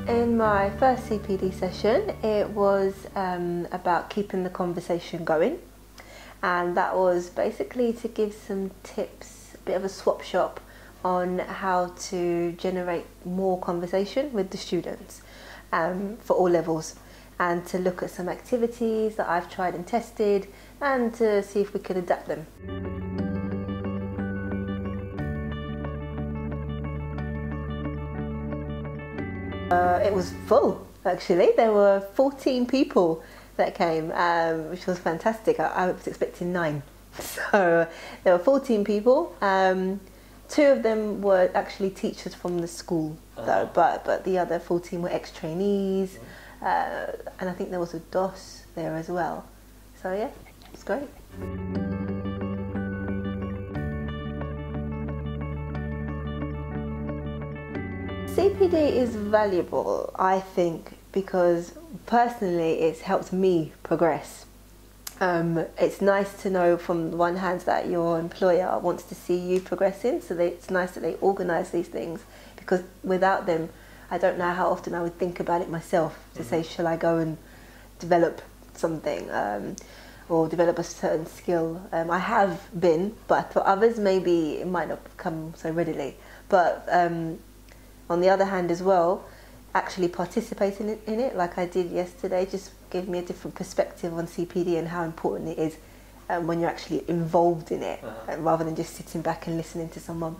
In my first CPD session, it was about keeping the conversation going, and that was basically to give some tips, a bit of a swap shop on how to generate more conversation with the students for all levels, and to look at some activities that I've tried and tested and to see if we could adapt them. It was full, actually. There were 14 people that came, which was fantastic. I was expecting 9. So there were 14 people. 2 of them were actually teachers from the school, though, but the other 14 were ex-trainees, and I think there was a DOS there as well. So yeah, it's great. CPD is valuable, I think, because personally it's helped me progress. It's nice to know from one hand that your employer wants to see you progressing, so it's nice that they organise these things, because without them I don't know how often I would think about it myself to say, shall I go and develop something or develop a certain skill. I have been, but for others maybe it might not come so readily. But on the other hand as well, actually participating in it like I did yesterday just gave me a different perspective on CPD and how important it is when you're actually involved in it, rather than just sitting back and listening to someone.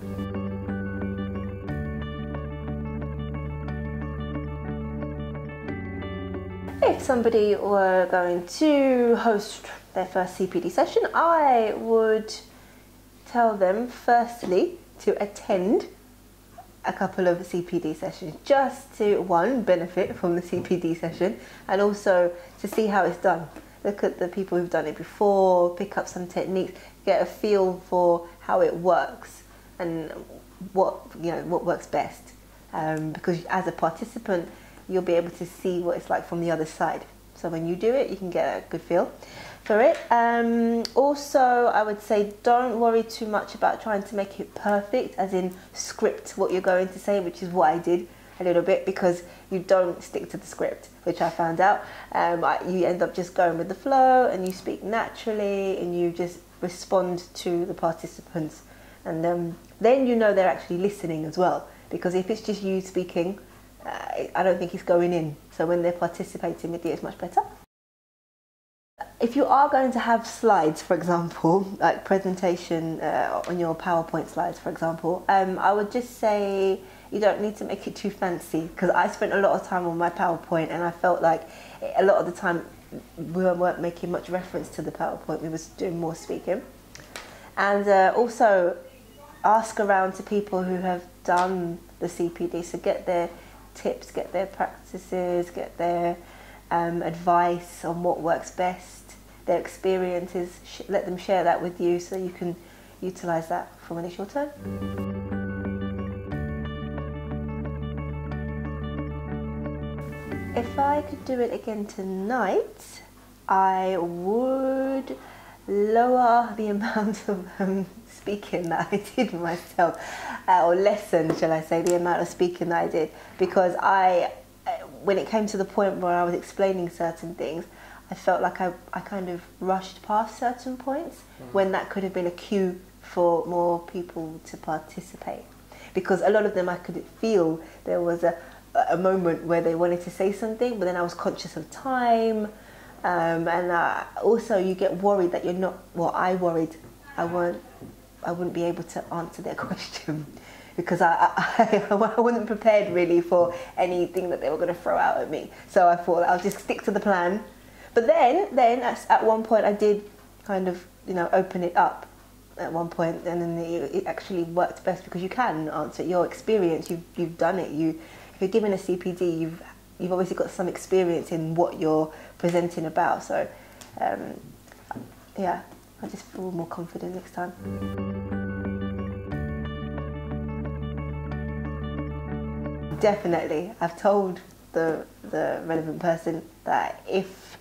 If somebody were going to host their first CPD session, I would tell them firstly to attend a couple of CPD sessions, just to, one, benefit from the CPD session, and also to see how it's done. Look at the people who've done it before, pick up some techniques, get a feel for how it works and what works best. Because as a participant, you'll be able to see what it's like from the other side. So when you do it, you can get a good feel for it. Also, I would say don't worry too much about trying to make it perfect, as in script what you're going to say, which is what I did a little bit, because you don't stick to the script, which I found out. You end up just going with the flow, and you speak naturally, and you just respond to the participants. And then you know they're actually listening as well, because if it's just you speaking, I don't think it's going in. So when they're participating with you, it's much better. If you are going to have slides, for example, like presentation on your PowerPoint slides, for example, I would just say you don't need to make it too fancy, because I spent a lot of time on my PowerPoint and I felt like a lot of the time we weren't making much reference to the PowerPoint, we were doing more speaking. And also ask around to people who have done the CPD, so get their tips, get their practices, get their advice on what works best, their experiences, let them share that with you so you can utilise that for when it's your turn. If I could do it again tonight, I would lower the amount of speaking that I did myself, or lessen, shall I say, the amount of speaking that I did, because when it came to the point where I was explaining certain things, I felt like I kind of rushed past certain points when that could have been a cue for more people to participate. Because a lot of them I could feel there was a moment where they wanted to say something, but then I was conscious of time, and also you get worried that you're not, well, I worried I wouldn't be able to answer their question, because I wasn't prepared really for anything that they were going to throw out at me. So I thought I'll just stick to the plan. But then at one point I did kind of, open it up at one point, and then it actually worked best, because you can answer your experience. You've done it. If you're given a CPD, you've obviously got some experience in what you're presenting about. So yeah, I just feel more confident next time. Definitely. I've told the relevant person that if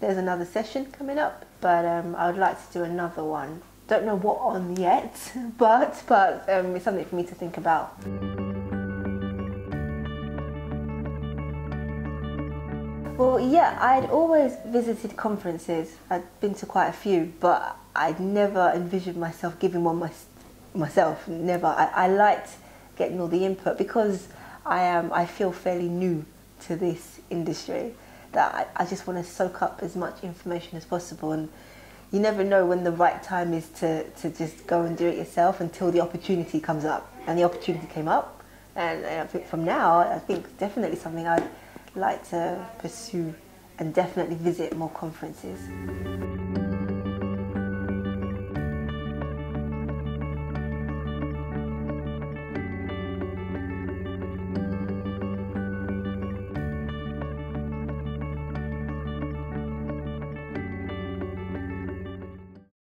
there's another session coming up, but I would like to do another one. Don't know what on yet, but it's something for me to think about. Well, yeah, I'd always visited conferences. I'd been to quite a few, but I'd never envisioned myself giving one myself. Never. I liked getting all the input because I feel fairly new to this industry, that I just want to soak up as much information as possible, and you never know when the right time is to just go and do it yourself until the opportunity comes up. And the opportunity came up, and I think from now, I think definitely something I'd like to pursue and definitely visit more conferences.